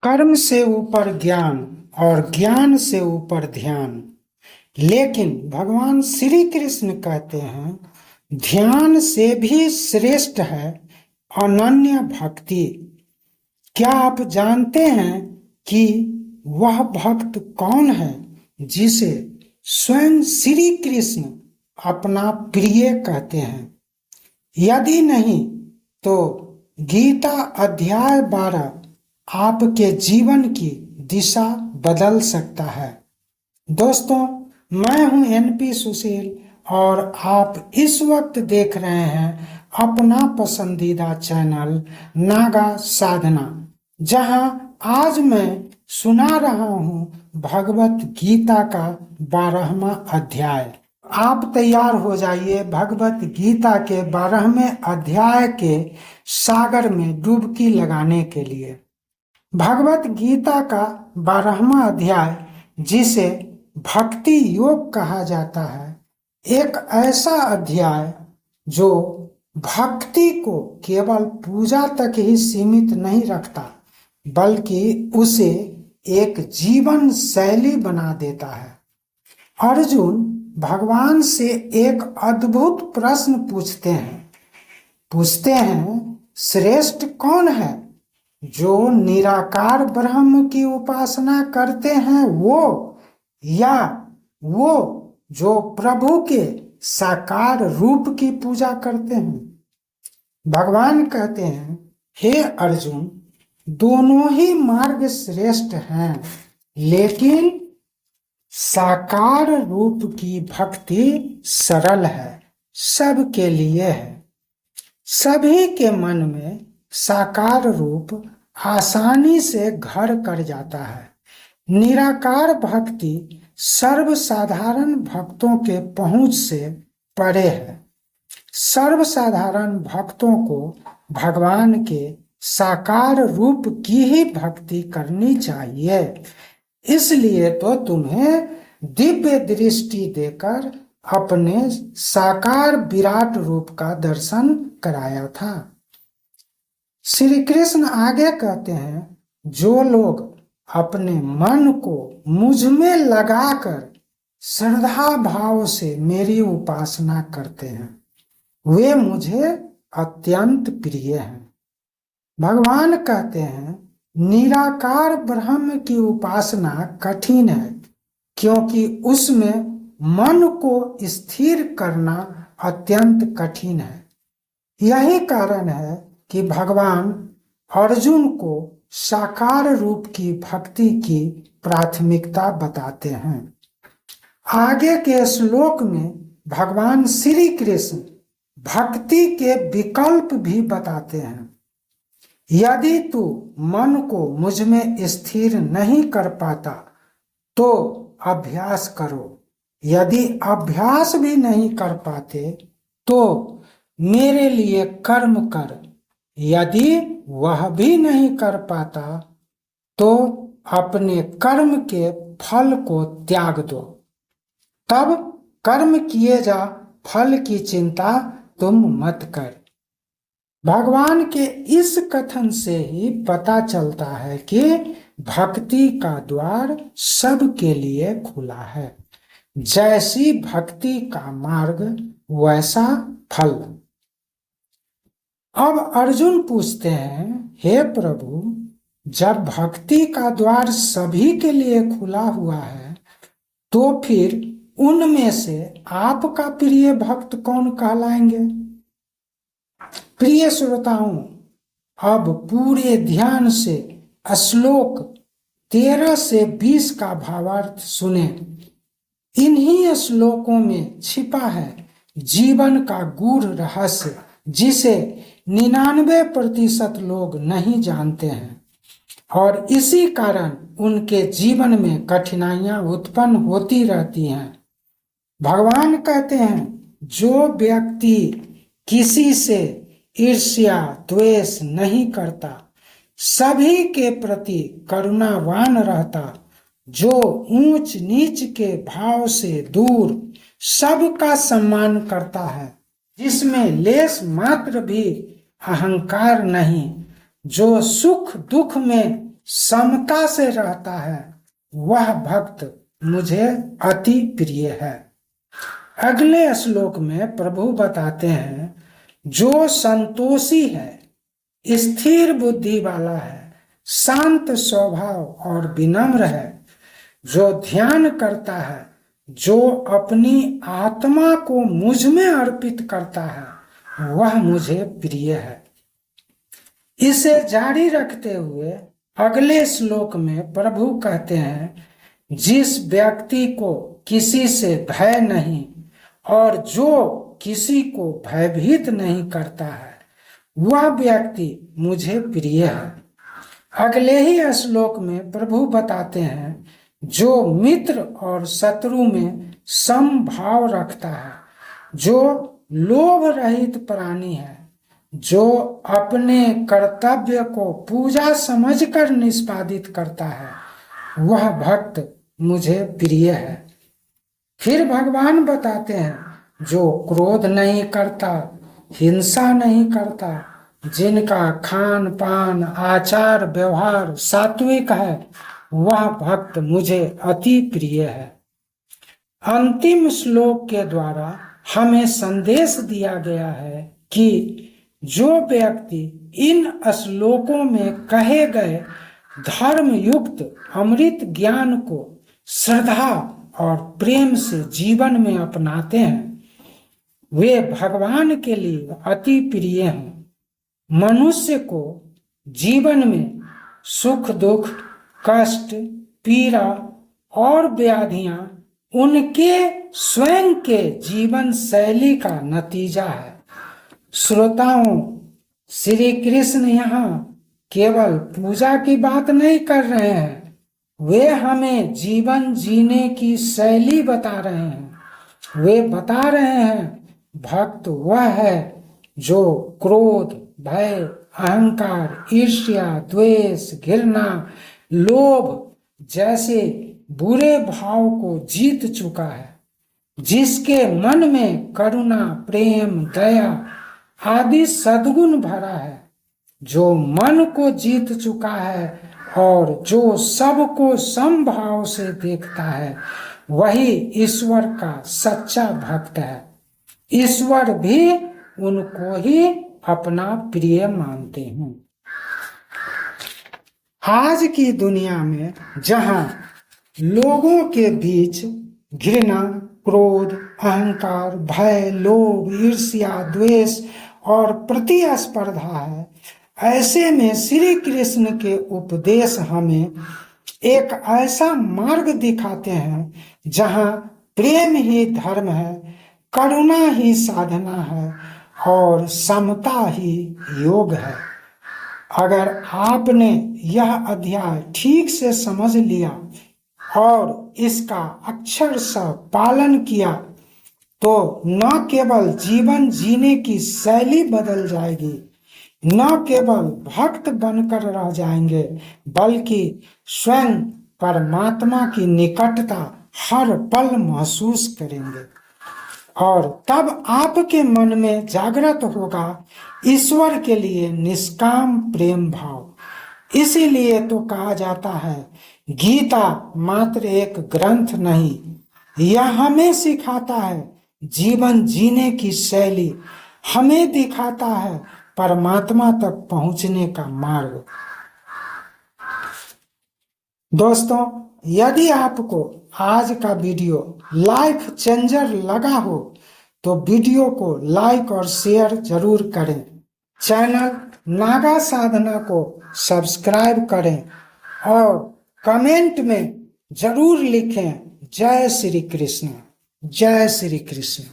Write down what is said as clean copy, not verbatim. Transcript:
कर्म से ऊपर ज्ञान और ज्ञान से ऊपर ध्यान। लेकिन भगवान श्री कृष्ण कहते हैं ध्यान से भी श्रेष्ठ है अनन्य भक्ति। क्या आप जानते हैं कि वह भक्त कौन है जिसे स्वयं श्री कृष्ण अपना प्रिय कहते हैं? यदि नहीं तो गीता अध्याय 12 आपके जीवन की दिशा बदल सकता है। दोस्तों, मैं हूं एनपी सुशील और आप इस वक्त देख रहे हैं अपना पसंदीदा चैनल नागा साधना, जहां आज मैं सुना रहा हूं भगवत गीता का 12वां अध्याय। आप तैयार हो जाइए भगवत गीता के 12वें अध्याय के सागर में डुबकी लगाने के लिए। भगवत गीता का 12वां अध्याय, जिसे भक्ति योग कहा जाता है, एक ऐसा अध्याय जो भक्ति को केवल पूजा तक ही सीमित नहीं रखता, बल्कि उसे एक जीवन शैली बना देता है। अर्जुन भगवान से एक अद्भुत प्रश्न पूछते हैं, श्रेष्ठ कौन है? जो निराकार ब्रह्म की उपासना करते हैं वो, या वो जो प्रभु के साकार रूप की पूजा करते हैं? भगवान कहते हैं, हे अर्जुन, दोनों ही मार्ग श्रेष्ठ हैं, लेकिन साकार रूप की भक्ति सरल है, सबके लिए है। सभी के मन में साकार रूप आसानी से घर कर जाता है। निराकार भक्ति सर्वसाधारण भक्तों के पहुंच से परे है। सर्वसाधारण भक्तों को भगवान के साकार रूप की ही भक्ति करनी चाहिए। इसलिए तो तुम्हें दिव्य दृष्टि देकर अपने साकार विराट रूप का दर्शन कराया था। श्री कृष्ण आगे कहते हैं, जो लोग अपने मन को मुझ में लगाकर श्रद्धा भाव से मेरी उपासना करते हैं, वे मुझे अत्यंत प्रिय हैं। भगवान कहते हैं, निराकार ब्रह्म की उपासना कठिन है, क्योंकि उसमें मन को स्थिर करना अत्यंत कठिन है। यही कारण है कि भगवान अर्जुन को साकार रूप की भक्ति की प्राथमिकता बताते हैं। आगे के श्लोक में भगवान श्री कृष्ण भक्ति के विकल्प भी बताते हैं। यदि तू मन को मुझ में स्थिर नहीं कर पाता तो अभ्यास करो। यदि अभ्यास भी नहीं कर पाते तो मेरे लिए कर्म कर। यदि वह भी नहीं कर पाता तो अपने कर्म के फल को त्याग दो। तब कर्म किए जा, फल की चिंता तुम मत कर। भगवान के इस कथन से ही पता चलता है कि भक्ति का द्वार सबके लिए खुला है। जैसी भक्ति का मार्ग वैसा फल। अब अर्जुन पूछते हैं, हे प्रभु, जब भक्ति का द्वार सभी के लिए खुला हुआ है तो फिर उनमें से आपका प्रिय भक्त कौन कहलाएंगे? प्रिय श्रोताओं, अब पूरे ध्यान से श्लोक 13 से 20 का भावार्थ सुने। इन्हीं श्लोकों में छिपा है जीवन का गूढ़ रहस्य, जिसे 99% लोग नहीं जानते हैं, और इसी कारण उनके जीवन में कठिनाइयां उत्पन्न होती रहती हैं। भगवान कहते हैं, जो व्यक्ति किसी से ईर्ष्या द्वेष नहीं करता, सभी के प्रति करुणावान रहता, जो ऊंच नीच के भाव से दूर सबका सम्मान करता है, जिसमें लेश मात्र भी अहंकार नहीं, जो सुख दुख में समता से रहता है वह भक्त मुझे अति प्रिय है। अगले श्लोक में प्रभु बताते हैं, जो संतोषी है, स्थिर बुद्धि वाला है, शांत स्वभाव और विनम्र है, जो ध्यान करता है, जो अपनी आत्मा को मुझ में अर्पित करता है, वह मुझे प्रिय है। इसे जारी रखते हुए अगले श्लोक में प्रभु कहते हैं, जिस व्यक्ति को किसी से भय नहीं और जो किसी को भयभीत नहीं करता है, वह व्यक्ति मुझे प्रिय है। अगले ही श्लोक में प्रभु बताते हैं, जो मित्र और शत्रु में समभाव रखता है, जो लोभ रहित प्राणी है, जो अपने कर्तव्य को पूजा समझकर निष्पादित करता है, वह भक्त मुझे प्रिय है। फिर भगवान बताते हैं, जो क्रोध नहीं करता, हिंसा नहीं करता, जिनका खान पान आचार व्यवहार सात्विक है, वह भक्त मुझे अति प्रिय है। अंतिम श्लोक के द्वारा हमें संदेश दिया गया है कि जो व्यक्ति इन श्लोकों में कहे गए धर्म युक्त अमृत ज्ञान को श्रद्धा और प्रेम से जीवन में अपनाते हैं, वे भगवान के लिए अति प्रिय हैं। मनुष्य को जीवन में सुख दुख, कष्ट, पीड़ा और व्याधियां उनके स्वयं के जीवन शैली का नतीजा है। श्रोताओं, श्री कृष्ण यहाँ केवल पूजा की बात नहीं कर रहे हैं, वे हमें जीवन जीने की शैली बता रहे हैं। वे बता रहे हैं, भक्त वह है जो क्रोध, भय, अहंकार, ईर्ष्या, द्वेष, घृणा, लोभ जैसे बुरे भाव को जीत चुका है, जिसके मन में करुणा, प्रेम, दया आदि सद्गुण भरा है, जो मन को जीत चुका है और जो सबको समभाव से देखता है, वही ईश्वर का सच्चा भक्त है। ईश्वर भी उनको ही अपना प्रिय मानते हैं। आज की दुनिया में जहां लोगों के बीच घृणा, क्रोध, अहंकार, भय, लोभ, ईर्ष्या, द्वेष और प्रतिस्पर्धा है, ऐसे में श्री कृष्ण के उपदेश हमें एक ऐसा मार्ग दिखाते हैं जहां प्रेम ही धर्म है, करुणा ही साधना है और समता ही योग है। अगर आपने यह अध्याय ठीक से समझ लिया और इसका अक्षरशः पालन किया तो न केवल जीवन जीने की शैली बदल जाएगी, न केवल भक्त बनकर रह जाएंगे, बल्कि स्वयं परमात्मा की निकटता हर पल महसूस करेंगे। और तब आपके मन में जागृत होगा ईश्वर के लिए निष्काम प्रेम भाव। इसीलिए तो कहा जाता है, गीता मात्र एक ग्रंथ नहीं, यह हमें सिखाता है जीवन जीने की शैली, हमें दिखाता है परमात्मा तक पहुंचने का मार्ग। दोस्तों, यदि आपको आज का वीडियो लाइफ चेंजर लगा हो तो वीडियो को लाइक और शेयर जरूर करें। चैनल नागा साधना को सब्सक्राइब करें और कमेंट में जरूर लिखें, जय श्री कृष्ण, जय श्री कृष्ण।